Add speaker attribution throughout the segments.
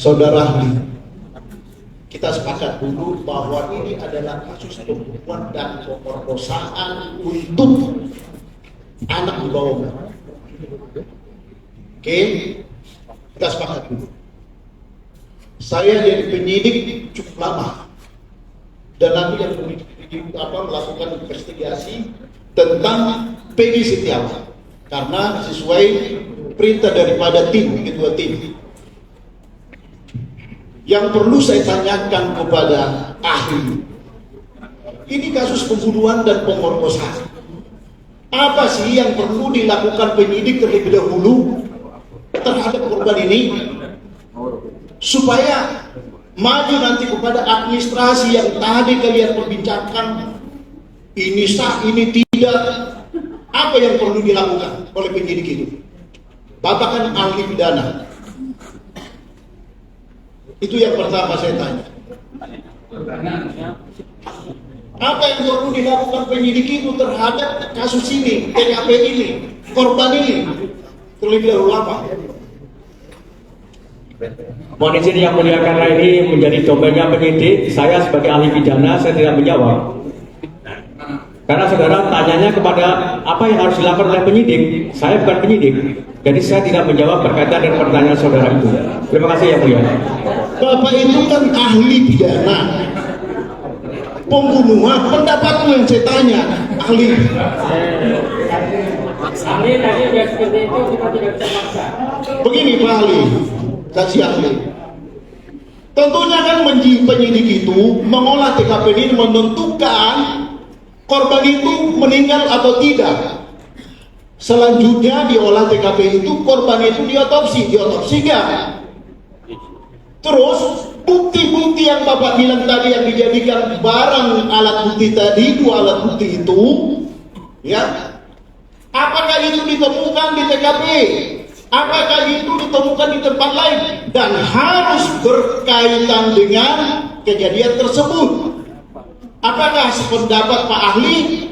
Speaker 1: Saudara ahli, kita sepakat dulu bahwa ini adalah kasus pembunuhan dan pemerkosaan untuk anak di bawah umur. Oke, kita sepakat dulu. Saya jadi penyidik cukup lama dan nanti yang melakukan investigasi tentang Peggy Setiawan karena sesuai perintah daripada ketua tim. Yang perlu saya tanyakan kepada ahli, ini kasus pembunuhan dan pemerkosaan. Apa sih yang perlu dilakukan penyidik terlebih dahulu terhadap korban ini supaya maju nanti kepada administrasi yang tadi kalian perbincangkan, ini sah, ini tidak. Apa yang perlu dilakukan oleh penyidik itu? Bapak kan ahli pidana. Itu yang pertama saya tanya. Apa yang perlu dilakukan penyidik itu terhadap kasus ini, TKP ini, korban ini, terlebih dahulu apa?
Speaker 2: Mohon izin yang mulia, karena ini menjadi domainnya penyidik, saya sebagai ahli pidana saya tidak menjawab. Karena saudara tanyanya kepada apa yang harus dilakukan oleh penyidik, saya bukan penyidik, jadi saya tidak menjawab berkaitan dengan pertanyaan saudara itu. Terima kasih yang mulia.
Speaker 1: Bapak itu kan ahli pidana, pembunuhan, pendapatmu yang saya tanya, ahli.
Speaker 3: Ahli tadi sudah seperti itu, kita tidak bisa maksa.
Speaker 1: Begini Pak ahli, saksi ahli. Tentunya kan penyidik itu mengolah TKP ini menentukan korban itu meninggal atau tidak. Selanjutnya diolah TKP itu, korban itu diotopsi enggak? Terus bukti-bukti yang Bapak bilang tadi yang dijadikan barang alat bukti tadi, 2 alat bukti itu, ya, apakah itu ditemukan di TKP? Apakah itu ditemukan di tempat lain? Dan harus berkaitan dengan kejadian tersebut. Apakah sependapat Pak ahli?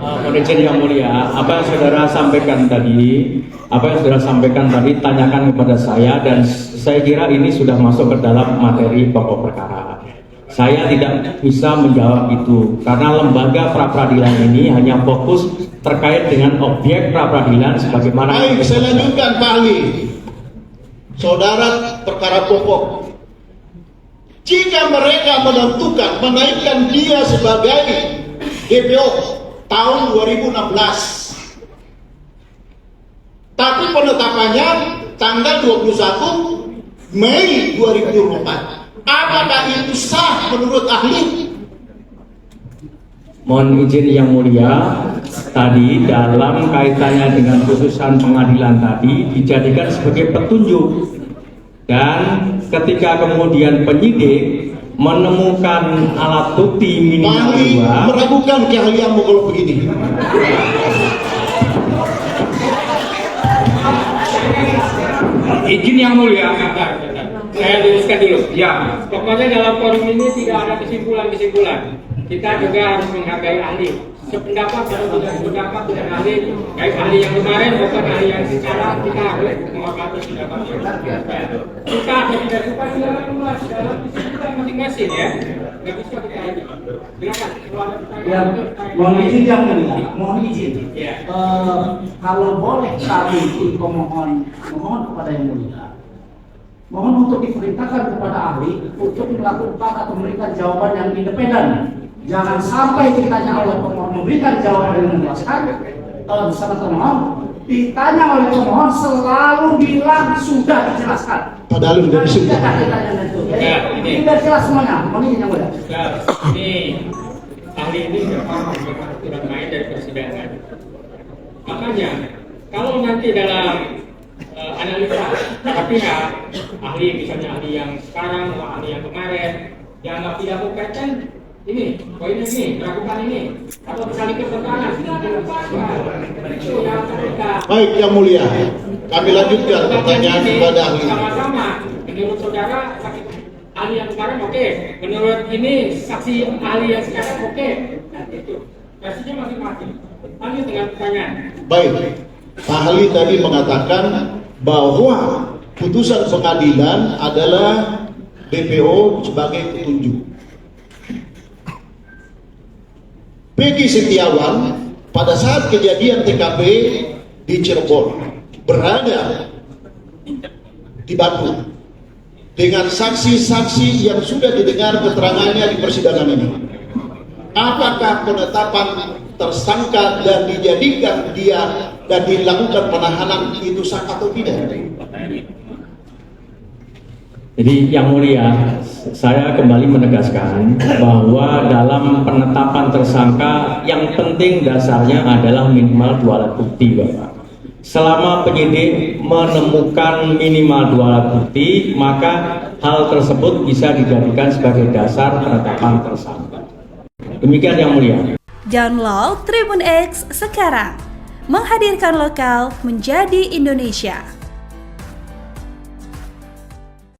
Speaker 2: Mohon izin yang mulia, apa yang saudara sampaikan tadi, tanyakan kepada saya, dan saya kira ini sudah masuk ke dalam materi pokok perkara. Saya tidak bisa menjawab itu karena lembaga pra-peradilan ini hanya fokus terkait dengan objek pra-peradilan sebagaimana.
Speaker 1: Baik, saya lanjutkan Pak ahli. Saudara perkara pokok. Jika mereka menentukan menaikkan dia sebagai DPO tahun 2016, tapi penetapannya tanggal 21 Mei 2024, apakah itu sah menurut ahli?
Speaker 2: Mohon izin yang mulia, tadi dalam kaitannya dengan putusan pengadilan tadi dijadikan sebagai petunjuk, dan ketika kemudian penyidik menemukan alat bukti minimal 2,
Speaker 1: meragukan keahlianmu kalau begini.
Speaker 3: Izin yang mulia, saya luruskan dulu. Ya, pokoknya dalam forum ini tidak ada kesimpulan. Kita juga harus menghargai ahli. Sependapat atau tidak sependapat dengan ahli, baik ahli yang kemarin maupun ahli yang sekarang, kita harus menghormati pendapatnya. Kita tidak suka silakan mulai dalam kita masing-masing ya. Nggak bisa kita aja. Silakan.
Speaker 4: Ya, mohon izin yang mulia, mohon izin.
Speaker 3: Ya.
Speaker 4: Kalau boleh kami mohon kepada yang mulia, mohon untuk diperintahkan kepada ahli untuk melakukan atau memberikan jawaban yang independen. Jangan sampai ditanya oleh pemohon memberikan jawaban yang memuaskan. Kalau bersama pemohon ditanya oleh pemohon selalu bilang sudah dijelaskan.
Speaker 1: Padahal sudah disebut.
Speaker 4: Ini sudah jelas semuanya. Mohon izin yang mulia.
Speaker 3: Ini ahli ini memang aturan main dari persidangan. Makanya kalau nanti dalam analisa pihak ahli, misalnya ahli yang sekarang atau ahli yang kemarin dianggap tidak berkaitan, ini poinnya ini, melakukan ini atau saling bertentangan,
Speaker 1: Baik yang mulia, kami lanjutkan pertanyaan kepada ahli.
Speaker 3: Sama-sama, menurut saudara ahli yang kemarin oke, menurut ini saksi ahli yang sekarang oke, nah, itu versinya masing-masing. Lanjut dengan pertanyaan.
Speaker 1: Baik, Pak ahli tadi mengatakan bahwa putusan pengadilan adalah DPO sebagai petunjuk. Peggy Setiawan pada saat kejadian TKP di Cirebon berada di Bandung dengan saksi-saksi yang sudah didengar keterangannya di persidangan ini. Apakah penetapan tersangka dan dijadikan dia dan dilakukan penahanan itu sah atau tidak?
Speaker 2: Jadi yang mulia, saya kembali menegaskan bahwa dalam penetapan tersangka yang penting dasarnya adalah minimal 2 alat bukti, Bapak. Selama penyidik menemukan minimal 2 alat bukti, maka hal tersebut bisa dijadikan sebagai dasar penetapan tersangka. Demikian yang mulia.
Speaker 5: Download Tribun X sekarang, menghadirkan lokal menjadi Indonesia.